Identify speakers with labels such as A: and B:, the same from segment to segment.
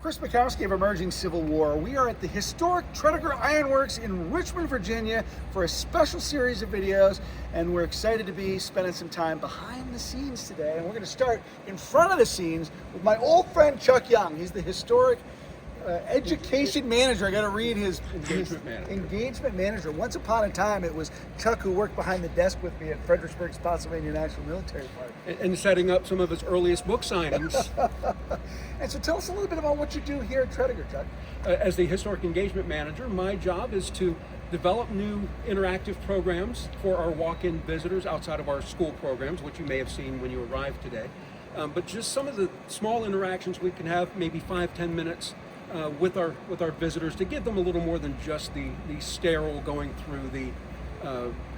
A: Chris Mackowski of Emerging Civil War. We are at the historic Tredegar Iron Works in Richmond, Virginia for a special series of videos, and we're excited to be spending some time behind the scenes today. And we're going to start in front of the scenes with my old friend Chuck Young. He's the historic education manager. I got to read his engagement manager. Once upon a time, it was Chuck who worked behind the desk with me at Fredericksburg, Spotsylvania National Military Park.
B: And setting up some of his earliest book signings.
A: And so tell us a little bit about what you do here at Tredegar, Chuck.
B: As the historic engagement manager, my job is to develop new interactive programs for our walk-in visitors outside of our school programs, which you may have seen when you arrived today. But just some of the small interactions we can have, maybe 5-10 minutes with our visitors, to give them a little more than just the sterile going through the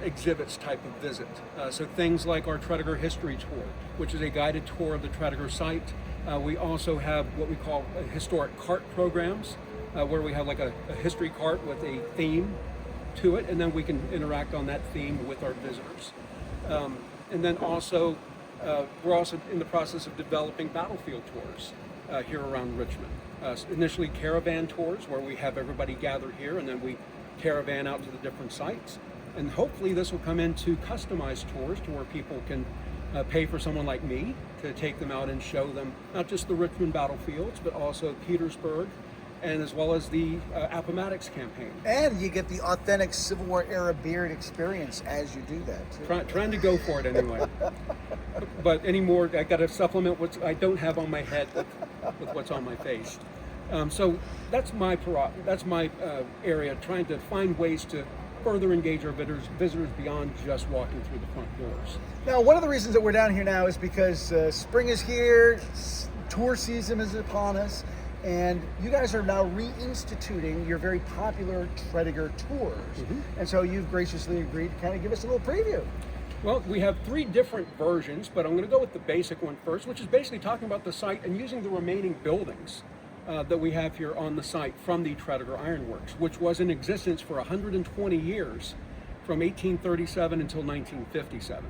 B: exhibits type of visit. So things like our Tredegar History Tour, which is a guided tour of the Tredegar site. We also have what we call historic cart programs, where we have like a history cart with a theme to it, and then we can interact on that theme with our visitors. And then also, we're also in the process of developing battlefield tours here around Richmond. Initially caravan tours, where we have everybody gather here and then we caravan out to the different sites. And hopefully this will come into customized tours to where people can pay for someone like me to take them out and show them not just the Richmond battlefields, but also Petersburg, and as well as the Appomattox campaign.
A: And you get the authentic Civil War era beard experience as you do that.
B: Trying to go for it anyway. But anymore, I got to supplement what I don't have on my head with what's on my face. So that's my area, trying to find ways to further engage our visitors beyond just walking through the front doors.
A: Now, one of the reasons that we're down here now is because spring is here, tour season is upon us, and you guys are now reinstituting your very popular Tredegar tours. Mm-hmm. And so you've graciously agreed to kind of give us a little preview.
B: Well, we have 3 different versions, but I'm going to go with the basic one first, which is basically talking about the site and using the remaining buildings that we have here on the site from the Tredegar Iron Works, which was in existence for 120 years, from 1837 until 1957.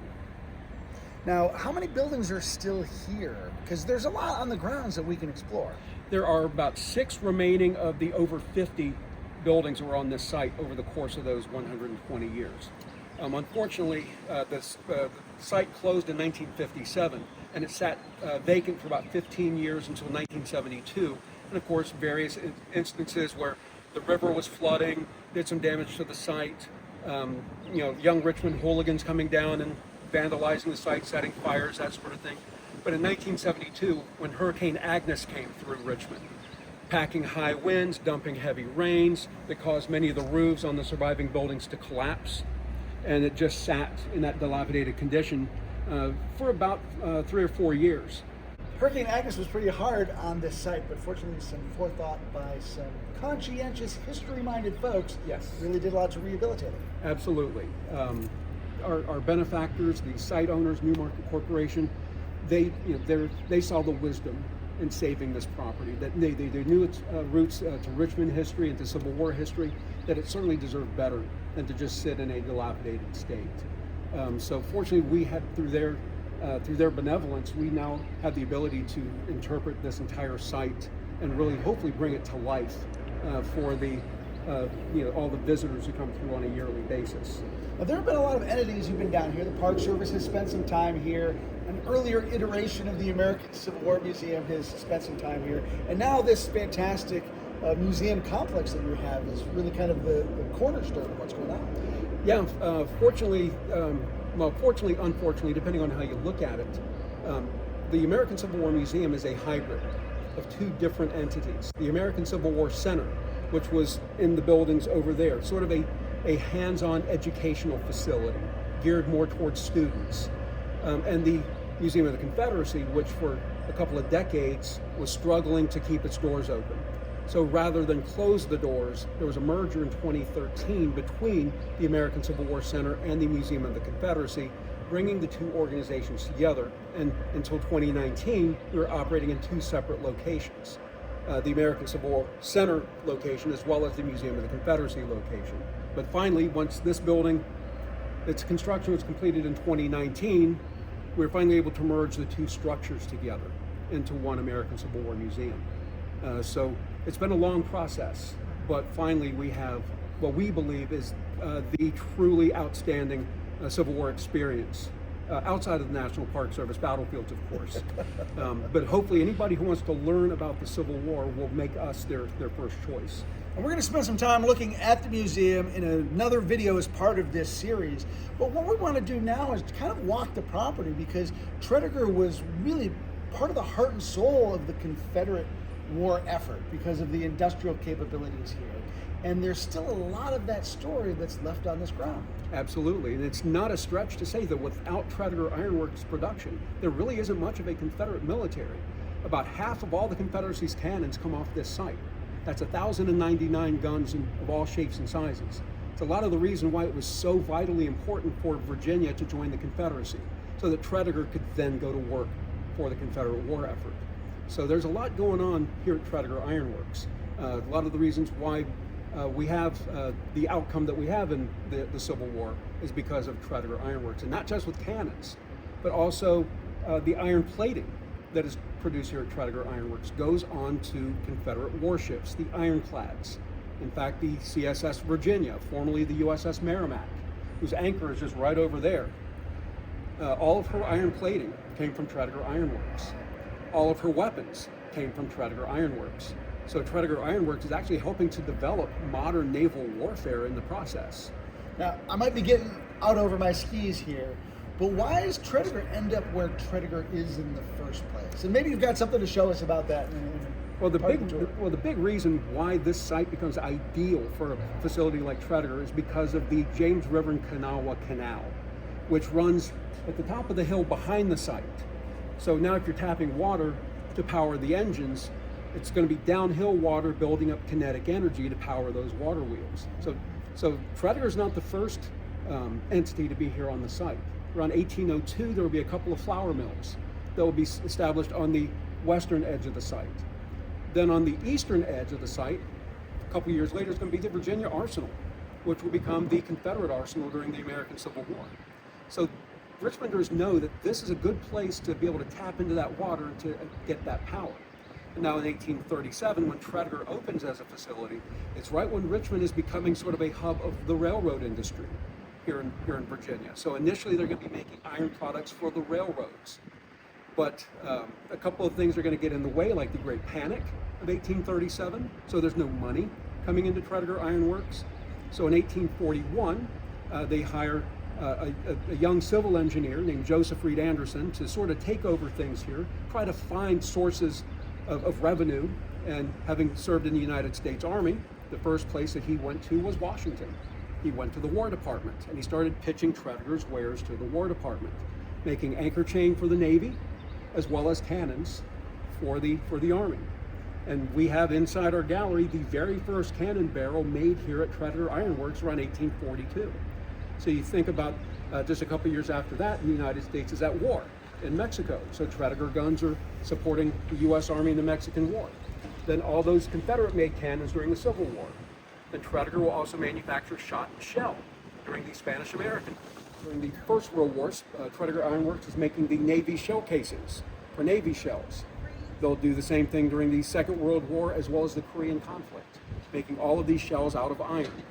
A: Now, how many buildings are still here? Because there's a lot on the grounds that we can explore.
B: There are about 6 remaining of the over 50 buildings that were on this site over the course of those 120 years. Unfortunately, the site closed in 1957, and it sat vacant for about 15 years until 1972. And of course, various instances where the river was flooding, did some damage to the site. Young Richmond hooligans coming down and vandalizing the site, setting fires, that sort of thing. But in 1972, when Hurricane Agnes came through Richmond, packing high winds, dumping heavy rains, that caused many of the roofs on the surviving buildings to collapse. And it just sat in that dilapidated condition for about 3 or 4 years.
A: Hurricane Agnes was pretty hard on this site, but fortunately some forethought by some conscientious, history-minded folks really did a lot to rehabilitate it.
B: Absolutely. Our benefactors, the site owners, Newmarket Corporation, they saw the wisdom in saving this property, that they knew its roots to Richmond history and to Civil War history, that it certainly deserved better than to just sit in a dilapidated state. So fortunately, we had, through their benevolence, we now have the ability to interpret this entire site and really hopefully bring it to life for the all the visitors who come through on a yearly basis.
A: Now, there have been a lot of entities who've been down here. The Park Service has spent some time here. An earlier iteration of the American Civil War Museum has spent some time here. And now this fantastic museum complex that you have is really kind of the cornerstone of what's going on.
B: Yeah, fortunately, unfortunately, depending on how you look at it, the American Civil War Museum is a hybrid of 2 different entities. The American Civil War Center, which was in the buildings over there, sort of a hands-on educational facility geared more towards students. And the Museum of the Confederacy, which for a couple of decades was struggling to keep its doors open. So rather than close the doors, there was a merger in 2013 between the American Civil War Center and the Museum of the Confederacy, bringing the 2 organizations together. And until 2019, we were operating in 2 separate locations. The American Civil War Center location, as well as the Museum of the Confederacy location. But finally, once this building, its construction was completed in 2019, we were finally able to merge the 2 structures together into one American Civil War Museum. So it's been a long process, but finally we have what we believe is the truly outstanding Civil War experience. Outside of the National Park Service battlefields, of course. But hopefully anybody who wants to learn about the Civil War will make us their first choice.
A: And we're going to spend some time looking at the museum in another video as part of this series. But what we want to do now is kind of walk the property, because Tredegar was really part of the heart and soul of the Confederate war effort because of the industrial capabilities here. And there's still a lot of that story that's left on this ground.
B: Absolutely, and it's not a stretch to say that without Tredegar Iron Works production, there really isn't much of a Confederate military. About half of all the Confederacy's cannons come off this site. That's 1,099 guns of all shapes and sizes. It's a lot of the reason why it was so vitally important for Virginia to join the Confederacy, so that Tredegar could then go to work for the Confederate war effort. So there's a lot going on here at Tredegar Iron Works. A lot of the reasons why we have the outcome that we have in the Civil War is because of Tredegar Iron Works, and not just with cannons, but also the iron plating that is produced here at Tredegar Iron Works goes on to Confederate warships, the ironclads. In fact, the CSS Virginia, formerly the USS Merrimack, whose anchor is just right over there, all of her iron plating came from Tredegar Iron Works. All of her weapons came from Tredegar Iron Works. So Tredegar Iron Works is actually helping to develop modern naval warfare in the process.
A: Now, I might be getting out over my skis here, but why does Tredegar end up where Tredegar is in the first place? And maybe you've got something to show us about that.
B: Well, the big reason why this site becomes ideal for a facility like Tredegar is because of the James River and Kanawha Canal, which runs at the top of the hill behind the site. So now if you're tapping water to power the engines, it's going to be downhill water building up kinetic energy to power those water wheels. So Tredegar is not the first entity to be here on the site. Around 1802, there will be a couple of flour mills that will be established on the western edge of the site. Then on the eastern edge of the site, a couple years later, is going to be the Virginia Arsenal, which will become the Confederate arsenal during the American Civil War. So Richmonders know that this is a good place to be able to tap into that water and to get that power. And now in 1837, when Tredegar opens as a facility, it's right when Richmond is becoming sort of a hub of the railroad industry here in Virginia. So initially they're going to be making iron products for the railroads. But a couple of things are going to get in the way, like the Great Panic of 1837. So there's no money coming into Tredegar Iron Works. So in 1841, they hire a young civil engineer named Joseph Reed Anderson to sort of take over things here, try to find sources of revenue. And having served in the United States Army, the first place that he went to was Washington. He went to the War Department and he started pitching Tredegar's wares to the War Department, making anchor chain for the Navy as well as cannons for the Army. And we have inside our gallery the very first cannon barrel made here at Tredegar Iron Works around 1842. So you think about just a couple years after that, the United States is at war in Mexico. So Tredegar guns are supporting the U.S. Army in the Mexican War. Then all those Confederate-made cannons during the Civil War. Then Tredegar will also manufacture shot and shell during the Spanish-American. During the First World War, Tredegar Iron Works is making the Navy shell cases for Navy shells. They'll do the same thing during the Second World War as well as the Korean conflict, making all of these shells out of iron.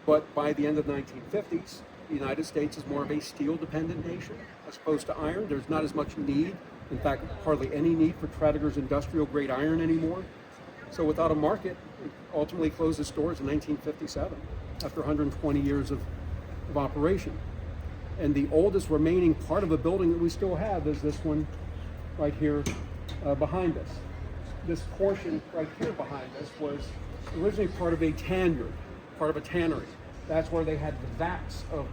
B: But by the end of the 1950s, the United States is more of a steel-dependent nation as opposed to iron. There's not as much need, in fact, hardly any need for Tredegar's industrial-grade iron anymore. So without a market, it ultimately closed its doors in 1957 after 120 years of operation. And the oldest remaining part of a building that we still have is this one right here behind us. This portion right here behind us was originally part of a tannery, part of a tannery. That's where they had the vats of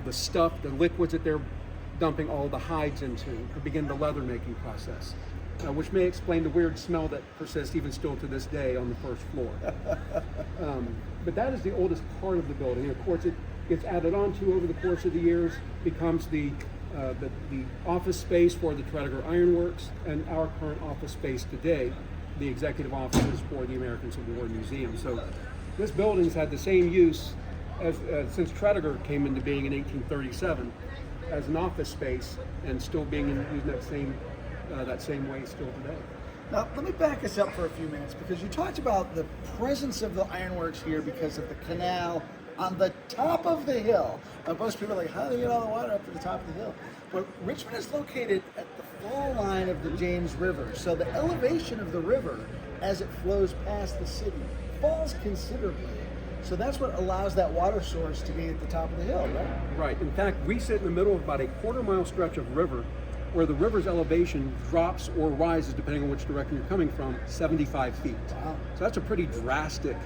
B: the stuff, the liquids that they're dumping all the hides into to begin the leather making process. Which may explain the weird smell that persists even still to this day on the first floor. But that is the oldest part of the building. And of course, it gets added onto over the course of the years, becomes the office space for the Tredegar Iron Works and our current office space today, the executive offices for the American Civil War Museum. So this building's had the same use as since Tredegar came into being in 1837 as an office space and still being used that same way still today.
A: Now, let me back us up for a few minutes because you talked about the presence of the ironworks here because of the canal on the top of the hill. Now, most people are like, how do they get all the water up to the top of the hill? But Richmond is located at the fall line of the James River, so the elevation of the river as it flows past the city falls considerably. So that's what allows that water source to be at the top of the hill, right?
B: Right. In fact, we sit in the middle of about a quarter-mile stretch of river where the river's elevation drops or rises, depending on which direction you're coming from, 75 feet.
A: Wow.
B: So that's a pretty drastic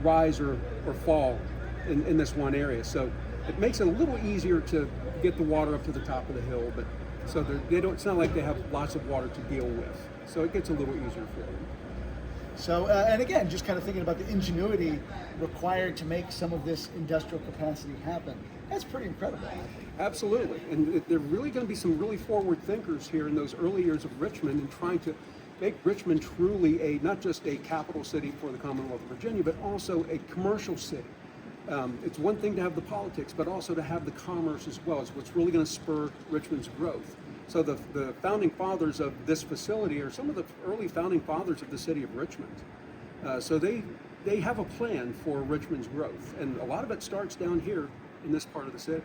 B: rise or fall in this one area. So it makes it a little easier to get the water up to the top of the hill, but so they don't. It's not like they have lots of water to deal with. So it gets a little easier for them.
A: So, and again, just kind of thinking about the ingenuity required to make some of this industrial capacity happen. That's pretty incredible.
B: Absolutely, and there are really going to be some really forward thinkers here in those early years of Richmond and trying to make Richmond truly not just a capital city for the Commonwealth of Virginia, but also a commercial city. It's one thing to have the politics, but also to have the commerce as well. It's what's really going to spur Richmond's growth. So the founding fathers of this facility are some of the early founding fathers of the city of Richmond. So they have a plan for Richmond's growth, and a lot of it starts down here in this part of the city.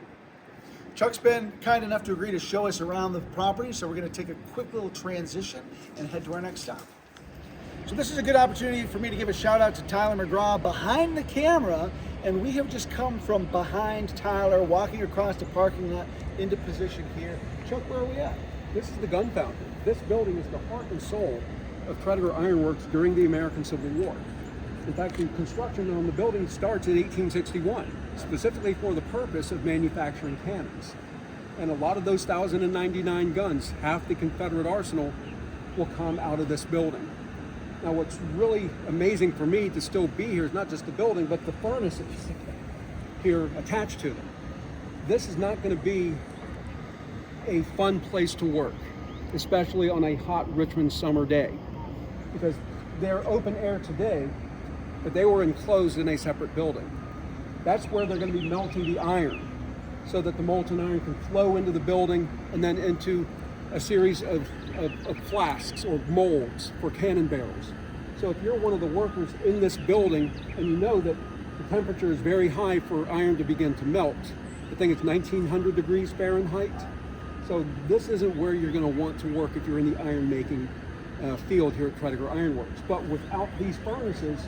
A: Chuck's been kind enough to agree to show us around the property, so we're going to take a quick little transition and head to our next stop. So this is a good opportunity for me to give a shout out to Tyler McGraw behind the camera, and we have just come from behind Tyler, walking across the parking lot into position here. Chuck, where are we at?
B: This is the gun foundry. This building is the heart and soul of Tredegar Iron Works during the American Civil War. In fact, the construction on the building starts in 1861, specifically for the purpose of manufacturing cannons. And a lot of those 1,099 guns, half the Confederate arsenal, will come out of this building. Now, what's really amazing for me to still be here is not just the building, but the furnaces here attached to them. This is not going to be a fun place to work, especially on a hot Richmond summer day, because they're open air today, but they were enclosed in a separate building. That's where they're going to be melting the iron so that the molten iron can flow into the building and then into a series of flasks or molds for cannon barrels. So if you're one of the workers in this building and you know that the temperature is very high for iron to begin to melt, I think it's 1900 degrees Fahrenheit. So this isn't where you're going to want to work if you're in the iron making field here at Tredegar Iron Works. But without these furnaces,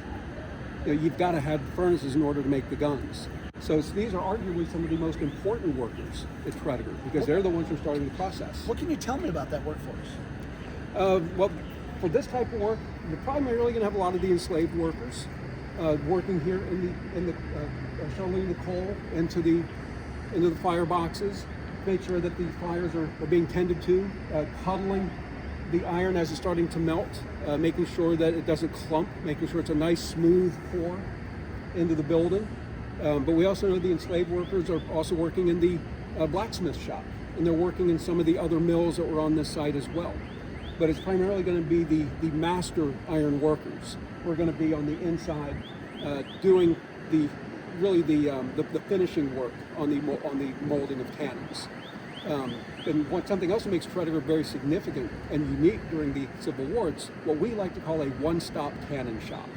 B: you've got to have furnaces in order to make the guns. So these are arguably some of the most important workers at Tredegar because they're the ones who are starting the process.
A: What can you tell me about that workforce?
B: Well, for this type of work, you're primarily going to have a lot of the enslaved workers working here in the shoveling the coal into the fireboxes, make sure that the fires are being tended to, cuddling the iron as it's starting to melt, making sure that it doesn't clump, making sure it's a nice smooth pour into the building. But we also know the enslaved workers are also working in the blacksmith shop, and they're working in some of the other mills that were on this site as well. But it's primarily going to be the master iron workers who are going to be on the inside doing the finishing work on the molding of cannons. And something else that makes Tredegar very significant and unique during the Civil War, it's what we like to call a one-stop cannon shop.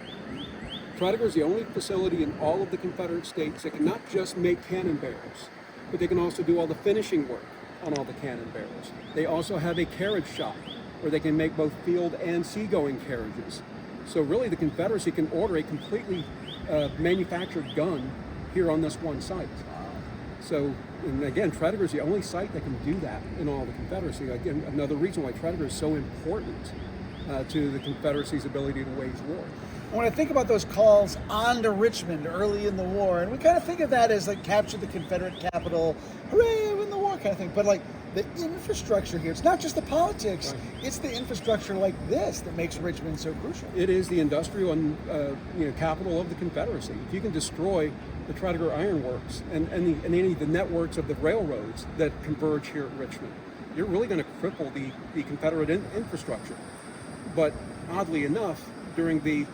B: Tredegar is the only facility in all of the Confederate states that can not just make cannon barrels, but they can also do all the finishing work on all the cannon barrels. They also have a carriage shop where they can make both field and seagoing carriages. So really the Confederacy can order a completely manufactured gun here on this one site. So, and again, Tredegar is the only site that can do that in all the Confederacy. Again, another reason why Tredegar is so important to the Confederacy's ability to wage war.
A: When I think about those calls on to Richmond early in the war, and we kind of think of that as like capture the Confederate capital, hooray, win the war kind of thing. But like the infrastructure here, it's not just the politics, right. It's the infrastructure like this that makes Richmond so crucial.
B: It is the industrial and capital of the Confederacy. If you can destroy the Tredegar Iron Works and any of the networks of the railroads that converge here at Richmond, you're really going to cripple the Confederate infrastructure. But oddly enough, during the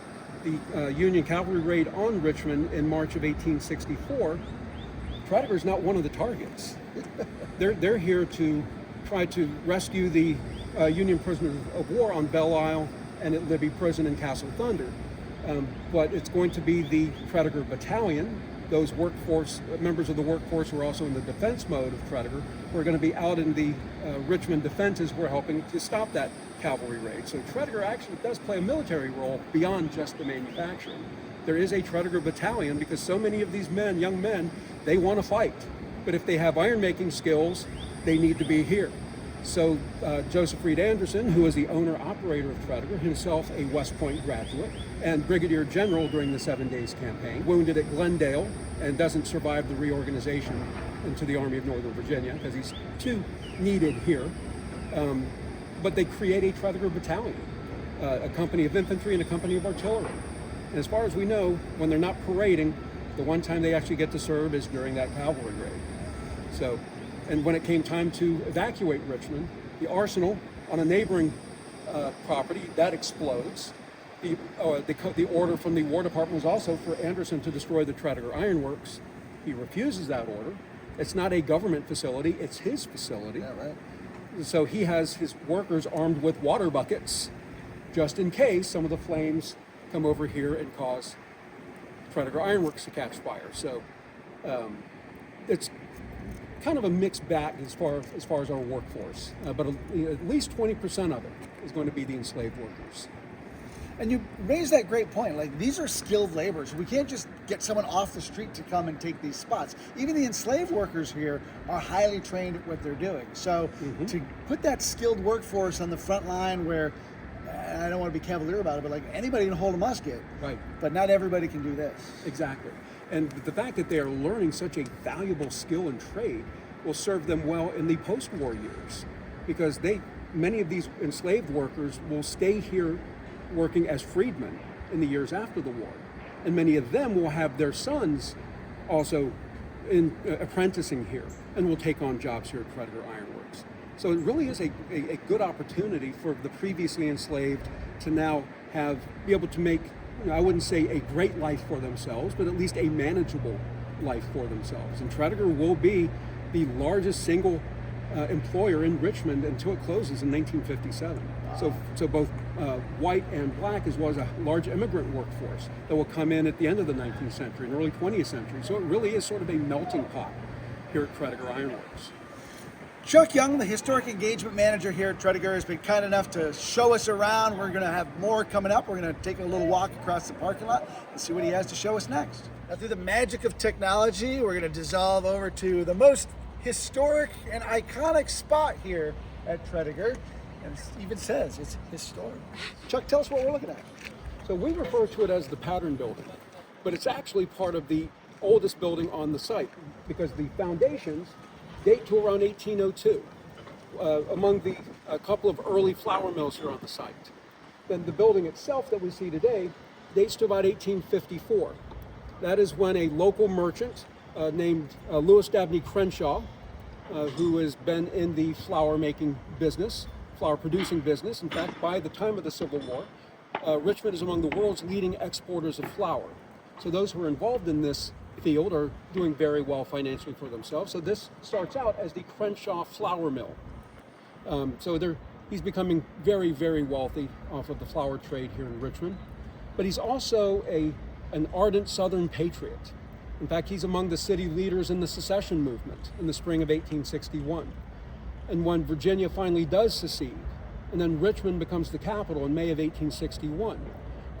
B: Union cavalry raid on Richmond in March of 1864, Tredegar is not one of the targets. They're here to try to rescue the Union prisoners of war on Belle Isle and at Libby Prison in Castle Thunder. But it's going to be the Tredegar Battalion. Those members of the workforce who are also in the defense mode of Tredegar, who are going to be out in the Richmond defenses. We're helping to stop that cavalry raid. So Tredegar actually does play a military role beyond just the manufacturing. There is a Tredegar Battalion because so many of these men, young men, they want to fight. But if they have iron making skills, they need to be here. So Joseph Reed Anderson, who is the owner-operator of Tredegar, himself a West Point graduate and Brigadier General during the 7 Days Campaign, wounded at Glendale and doesn't survive the reorganization into the Army of Northern Virginia because he's too needed here. But they create a Tredegar Battalion, a company of infantry and a company of artillery. And as far as we know, when they're not parading, the one time they actually get to serve is during that cavalry raid. So. And when it came time to evacuate Richmond, the arsenal on a neighboring property, that explodes. The order from the War Department was also for Anderson to destroy the Tredegar Iron Works. He refuses that order. It's not a government facility, it's his facility.
A: Yeah, right.
B: So he has his workers armed with water buckets, just in case some of the flames come over here and cause Tredegar Iron Works to catch fire. So it's kind of a mixed bag as far as our workforce, but at least 20% of it is going to be the enslaved workers.
A: And you raised that great point. Like, these are skilled laborers. We can't just get someone off the street to come and take these spots. Even the enslaved workers here are highly trained at what they're doing. So to put that skilled workforce on the front line where, and I don't want to be cavalier about it, but like anybody can hold a musket,
B: right? But
A: not everybody can do this.
B: Exactly. And the fact that they are learning such a valuable skill and trade will serve them well in the post-war years, because many of these enslaved workers will stay here working as freedmen in the years after the war. And many of them will have their sons also apprenticing here and will take on jobs here at Tredegar Iron Works. So it really is a good opportunity for the previously enslaved to now be able to make, I wouldn't say a great life for themselves, but at least a manageable life for themselves. And Tredegar will be the largest single employer in Richmond until it closes in 1957. Wow. So both white and black, as well as a large immigrant workforce that will come in at the end of the 19th century and early 20th century. So it really is sort of a melting pot here at Tredegar Iron Works.
A: Chuck Young, the Historic Engagement Manager here at Tredegar, has been kind enough to show us around. We're going to have more coming up. We're going to take a little walk across the parking lot and see what he has to show us next. Now, through the magic of technology, we're going to dissolve over to the most historic and iconic spot here at Tredegar. And it even says it's historic. Chuck, tell us what we're looking at.
B: So we refer to it as the Pattern Building, but it's actually part of the oldest building on the site because the foundations date to around 1802, among a couple of early flour mills here on the site. Then the building itself that we see today dates to about 1854. That is when a local merchant named Lewis Dabney Crenshaw, who has been in the flour making business, flour producing business. In fact, by the time of the Civil War, Richmond is among the world's leading exporters of flour. So those who are involved in this field are doing very well financially for themselves. So this starts out as the Crenshaw Flour Mill. He's becoming very, very wealthy off of the flour trade here in Richmond. But he's also an ardent Southern patriot. In fact, he's among the city leaders in the secession movement in the spring of 1861. And when Virginia finally does secede, and then Richmond becomes the capital in May of 1861,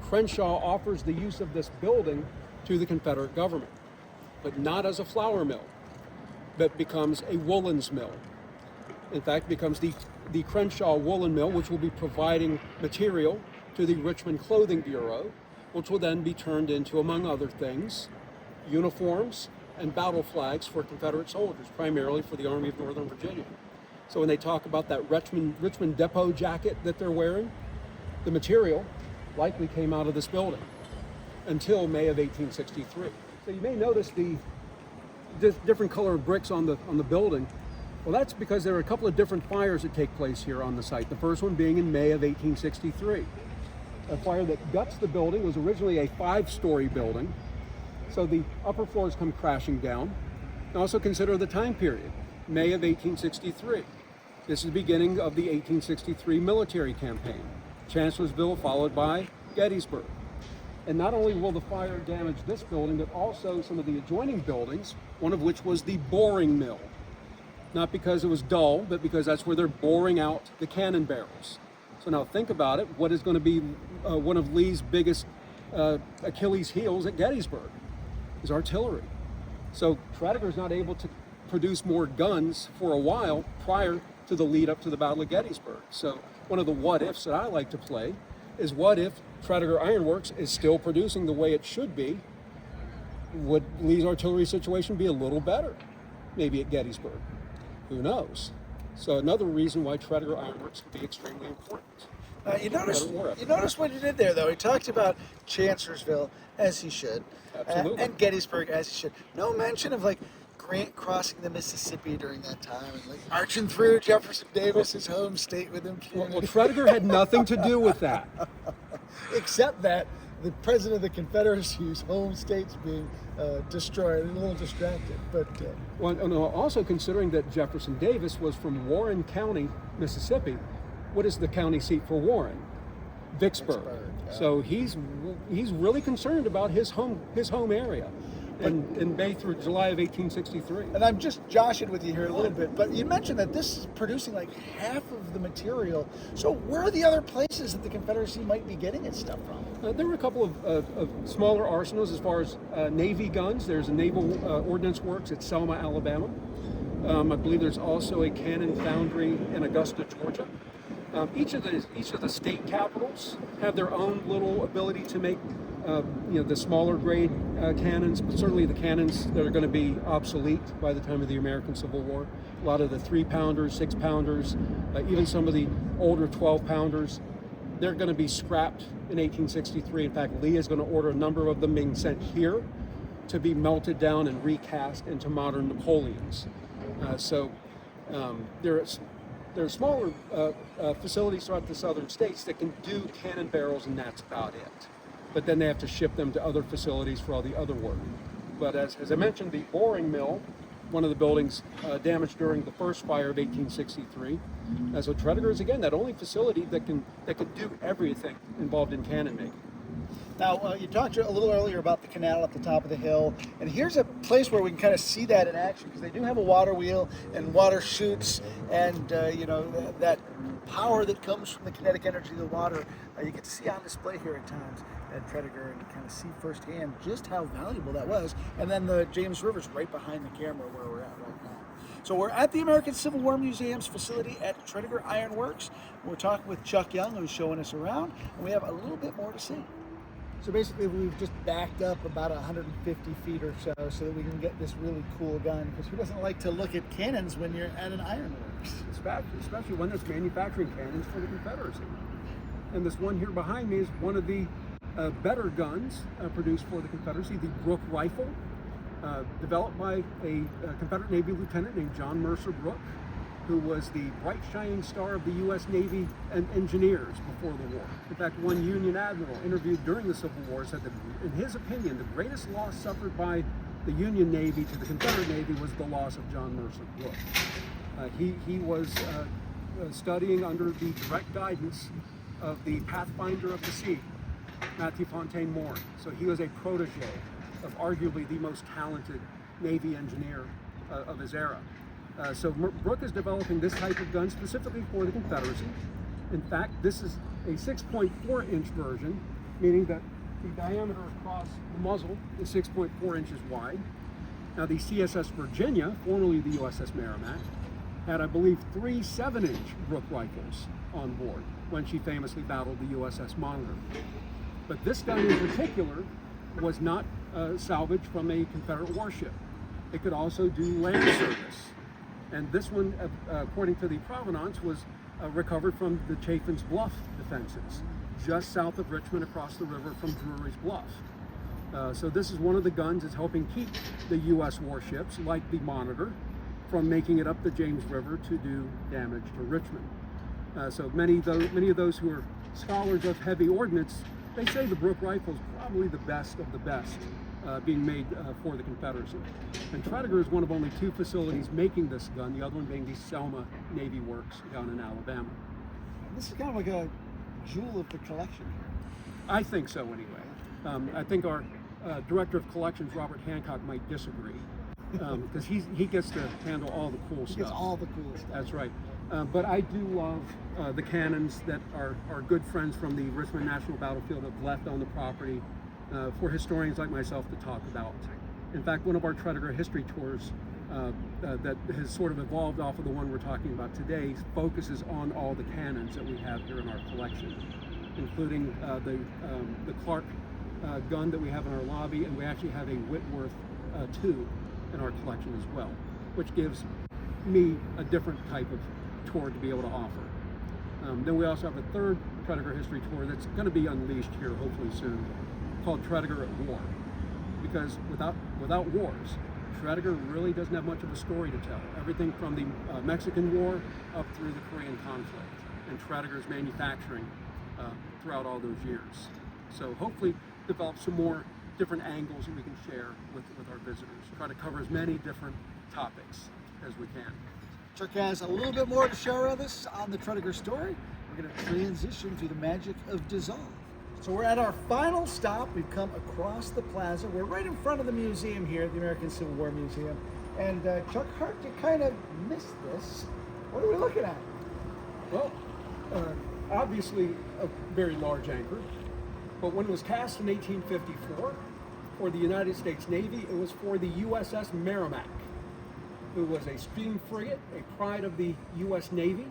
B: Crenshaw offers the use of this building to the Confederate government, but not as a flour mill, but becomes a woolens mill. In fact, becomes the Crenshaw Woolen Mill, which will be providing material to the Richmond Clothing Bureau, which will then be turned into, among other things, uniforms and battle flags for Confederate soldiers, primarily for the Army of Northern Virginia. So when they talk about that Richmond Depot jacket that they're wearing, the material likely came out of this building until May of 1863. So you may notice the different color of bricks on the building. Well, that's because there are a couple of different fires that take place here on the site. The first one being in May of 1863. A fire that guts the building was originally a 5-story building. So the upper floors come crashing down. And also consider the time period, May of 1863. This is the beginning of the 1863 military campaign. Chancellorsville, followed by Gettysburg. And not only will the fire damage this building, but also some of the adjoining buildings, one of which was the boring mill. Not because it was dull, but because that's where they're boring out the cannon barrels. So now think about it, what is going to be one of Lee's biggest Achilles heels at Gettysburg is artillery. So Tredegar's not able to produce more guns for a while prior to the lead up to the Battle of Gettysburg. So one of the what ifs that I like to play is what if Tredegar Iron Works is still producing the way it should be? Would Lee's artillery situation be a little better? Maybe at Gettysburg. Who knows? So another reason why Tredegar Iron Works can be extremely important.
A: You notice what he did there, though. He talked about Chancellorsville, as he should, and Gettysburg, as he should. No mention of like Grant crossing the Mississippi during that time, and like marching through Jefferson Davis's home state with him.
B: Well, Tredegar had nothing to do with that,
A: except that the president of the Confederacy's home state's being destroyed and a little distracted. But
B: well, no, also considering that Jefferson Davis was from Warren County, Mississippi. What is the county seat for Warren? Vicksburg. Yeah. So he's really concerned about his home area. In May through July of 1863.
A: And I'm just joshing with you here a little bit, but you mentioned that this is producing like half of the material. So where are the other places that the Confederacy might be getting its stuff from?
B: There were a couple of smaller arsenals as far as Navy guns. There's a Naval Ordnance Works at Selma, Alabama. I believe there's also a cannon foundry in Augusta, Georgia. Each of the state capitals have their own little ability to make the smaller grade cannons, but certainly the cannons that are going to be obsolete by the time of the American Civil War. A lot of the 3-pounders, 6-pounders, even some of the older 12-pounders, they're going to be scrapped in 1863. In fact, Lee is going to order a number of them being sent here to be melted down and recast into modern Napoleons. There are smaller facilities throughout the southern states that can do cannon barrels, and that's about it. But then they have to ship them to other facilities for all the other work. But as I mentioned, the boring mill, one of the buildings damaged during the first fire of 1863. So Tredegar is, again, that only facility that can do everything involved in cannon making.
A: Now, you talked a little earlier about the canal at the top of the hill, and here's a place where we can kind of see that in action, because they do have a water wheel and water chutes, and that power that comes from the kinetic energy of the water, you get to see on display here at times at Tredegar, and kind of see firsthand just how valuable that was. And then the James River's right behind the camera where we're at right now. So we're at the American Civil War Museum's facility at Tredegar Iron Works. We're talking with Chuck Young, who's showing us around, and we have a little bit more to see. So basically, we've just backed up about 150 feet or so that we can get this really cool gun, because who doesn't like to look at cannons when you're at an ironworks?
B: Especially when there's manufacturing cannons for the Confederacy. And this one here behind me is one of the better guns produced for the Confederacy, the Brooke rifle, developed by a Confederate Navy lieutenant named John Mercer Brooke, who was the bright shining star of the U.S. Navy and engineers before the war. In fact, one Union admiral interviewed during the Civil War said that, in his opinion, the greatest loss suffered by the Union Navy to the Confederate Navy was the loss of John Mercer Brooke. He was studying under the direct guidance of the Pathfinder of the Sea, Matthew Fontaine Moore. So he was a protege of arguably the most talented Navy engineer of his era. So Brooke is developing this type of gun specifically for the Confederacy. In fact, this is a 6.4-inch version, meaning that the diameter across the muzzle is 6.4 inches wide. Now, the CSS Virginia, formerly the USS Merrimack, had, I believe, 3 7-inch Brooke rifles on board when she famously battled the USS Monitor. But this gun in particular was not salvaged from a Confederate warship. It could also do land service. And this one, according to the provenance, was recovered from the Chaffin's Bluff defenses, just south of Richmond across the river from Drury's Bluff. So this is one of the guns that's helping keep the U.S. warships, like the Monitor, from making it up the James River to do damage to Richmond. So many of those who are scholars of heavy ordnance, they say the Brooke rifle is probably the best of the best being made for the Confederacy. And Tredegar is one of only 2 facilities making this gun, the other one being the Selma Navy Works down in Alabama.
A: This is kind of like a jewel of the collection here.
B: I think so anyway. I think our Director of Collections, Robert Hancock, might disagree because he gets to handle all the cool stuff.
A: He gets all the cool stuff.
B: That's right. But I do love the cannons that our good friends from the Richmond National Battlefield have left on the property for historians like myself to talk about. In fact, one of our Tredegar history tours that has sort of evolved off of the one we're talking about today focuses on all the cannons that we have here in our collection, including the Clark gun that we have in our lobby, and we actually have a Whitworth tube in our collection as well, which gives me a different type of tour to be able to offer. Then we also have a third Tredegar history tour that's going to be unleashed here hopefully soon, called Tredegar at War, because without wars, Tredegar really doesn't have much of a story to tell. Everything from the Mexican War up through the Korean conflict, and Tredegar's manufacturing throughout all those years. So hopefully develop some more different angles that we can share with our visitors. Try to cover as many different topics as we can.
A: Chuck has a little bit more to share with us on the Tredegar story. We're going to transition to the magic of dissolve. So we're at our final stop. We've come across the plaza. We're right in front of the museum here, the American Civil War Museum. And Chuck Hart, you kind of missed this. What are we looking at?
B: Well, obviously a very large anchor, but when it was cast in 1854 for the United States Navy, it was for the USS Merrimack, who was a steam frigate, a pride of the U.S. Navy.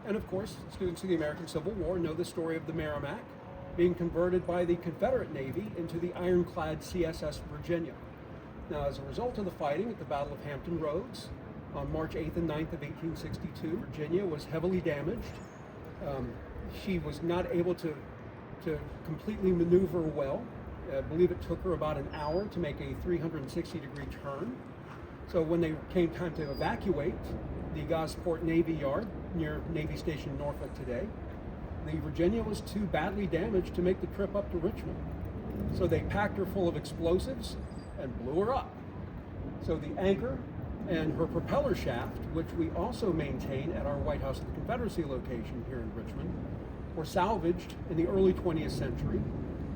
B: And of course, students of the American Civil War know the story of the Merrimack being converted by the Confederate Navy into the ironclad CSS Virginia. Now, as a result of the fighting at the Battle of Hampton Roads on March 8th and 9th of 1862, Virginia was heavily damaged. She was not able to completely maneuver well. I believe it took her about an hour to make a 360-degree turn. So when they came time to evacuate the Gosport Navy Yard near Navy Station Norfolk today, the Virginia was too badly damaged to make the trip up to Richmond. So they packed her full of explosives and blew her up. So the anchor and her propeller shaft, which we also maintain at our White House of the Confederacy location here in Richmond, were salvaged in the early 20th century,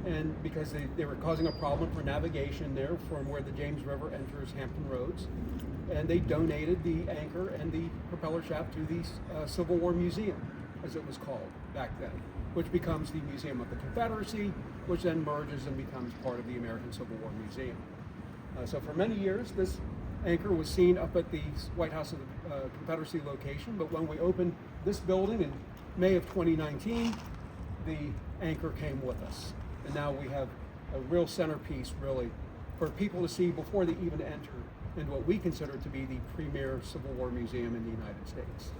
B: and because they were causing a problem for navigation there from where the James River enters Hampton Roads, and they donated the anchor and the propeller shaft to the Civil War Museum, as it was called back then, which becomes the Museum of the Confederacy, which then merges and becomes part of the American Civil War Museum. So for many years, this anchor was seen up at the White House of the Confederacy location, but when we opened this building in May of 2019, the anchor came with us. And now we have a real centerpiece, really, for people to see before they even enter into what we consider to be the premier Civil War museum in the United States.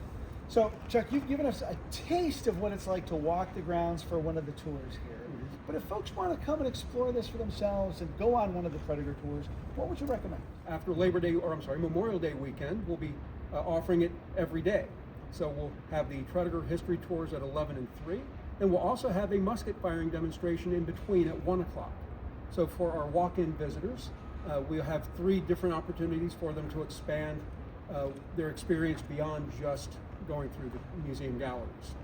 A: So, Chuck, you've given us a taste of what it's like to walk the grounds for one of the tours here.
B: Mm-hmm.
A: But if folks want to come and explore this for themselves and go on one of the Tredegar tours, what would you recommend?
B: After Memorial Day weekend, we'll be offering it every day. So we'll have the Tredegar history tours at 11 and 3, and we'll also have a musket firing demonstration in between at 1 o'clock. So for our walk-in visitors, we'll have 3 different opportunities for them to expand their experience beyond just going through the museum galleries.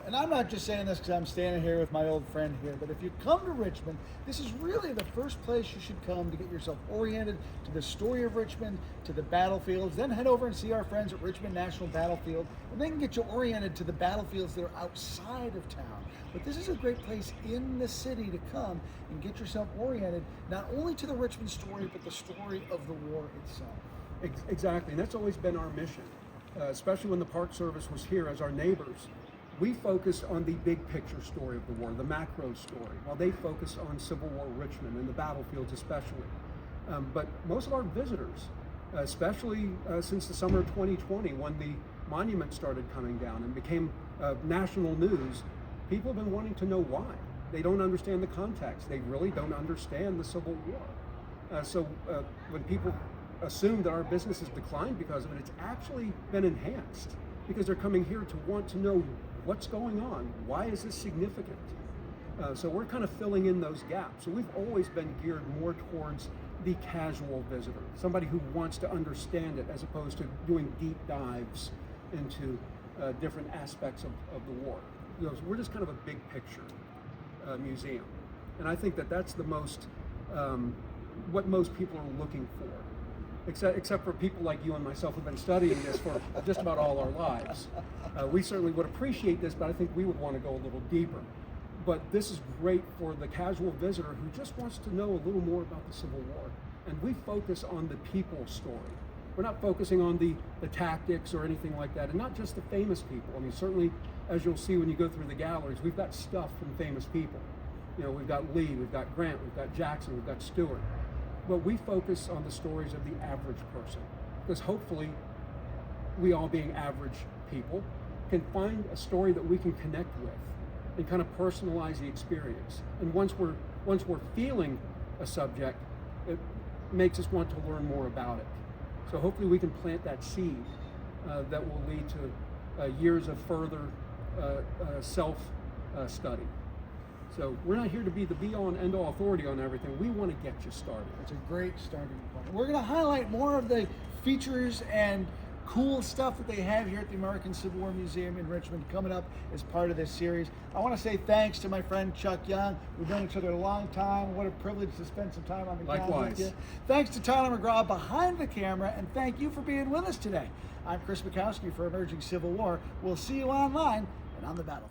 A: And I'm not just saying this because I'm standing here with my old friend here, but if you come to Richmond, this is really the first place you should come to get yourself oriented to the story of Richmond, to the battlefields, then head over and see our friends at Richmond National Battlefield, and then get you oriented to the battlefields that are outside of town. But this is a great place in the city to come and get yourself oriented, not only to the Richmond story, but the story of the war itself.
B: Exactly, and that's always been our mission, especially when the Park Service was here as our neighbors. We focus on the big picture story of the war, the macro story, while they focus on Civil War Richmond and the battlefields especially. But most of our visitors, especially since the summer of 2020, when the monument started coming down and became national news, people have been wanting to know why. They don't understand the context. They really don't understand the Civil War. So when people assume that our business has declined because of it, it's actually been enhanced because they're coming here to want to know what's going on? Why is this significant? So we're kind of filling in those gaps. So we've always been geared more towards the casual visitor, somebody who wants to understand it as opposed to doing deep dives into different aspects of the war. we're just kind of a big picture museum, and I think that that's the most what most people are looking for. Except for people like you and myself who've been studying this for just about all our lives. We certainly would appreciate this, but I think we would want to go a little deeper. But this is great for the casual visitor who just wants to know a little more about the Civil War. And we focus on the people story. We're not focusing on the tactics or anything like that, and not just the famous people. I mean, certainly, as you'll see when you go through the galleries, we've got stuff from famous people. We've got Lee, we've got Grant, we've got Jackson, we've got Stewart. But we focus on the stories of the average person, because hopefully we, all being average people, can find a story that we can connect with and kind of personalize the experience. And once we're feeling a subject, it makes us want to learn more about it. So hopefully we can plant that seed that will lead to years of further self-study. So we're not here to be the be-all and end-all authority on everything. We want to get you started.
A: It's a great starting point. We're going to highlight more of the features and cool stuff that they have here at the American Civil War Museum in Richmond coming up as part of this series. I want to say thanks to my friend Chuck Young. We've known each other a long time. What a privilege to spend some time on the ground with you. Thanks to Tyler McGraw behind the camera, and thank you for being with us today. I'm Chris Mackowski for Emerging Civil War. We'll see you online and on the battlefield.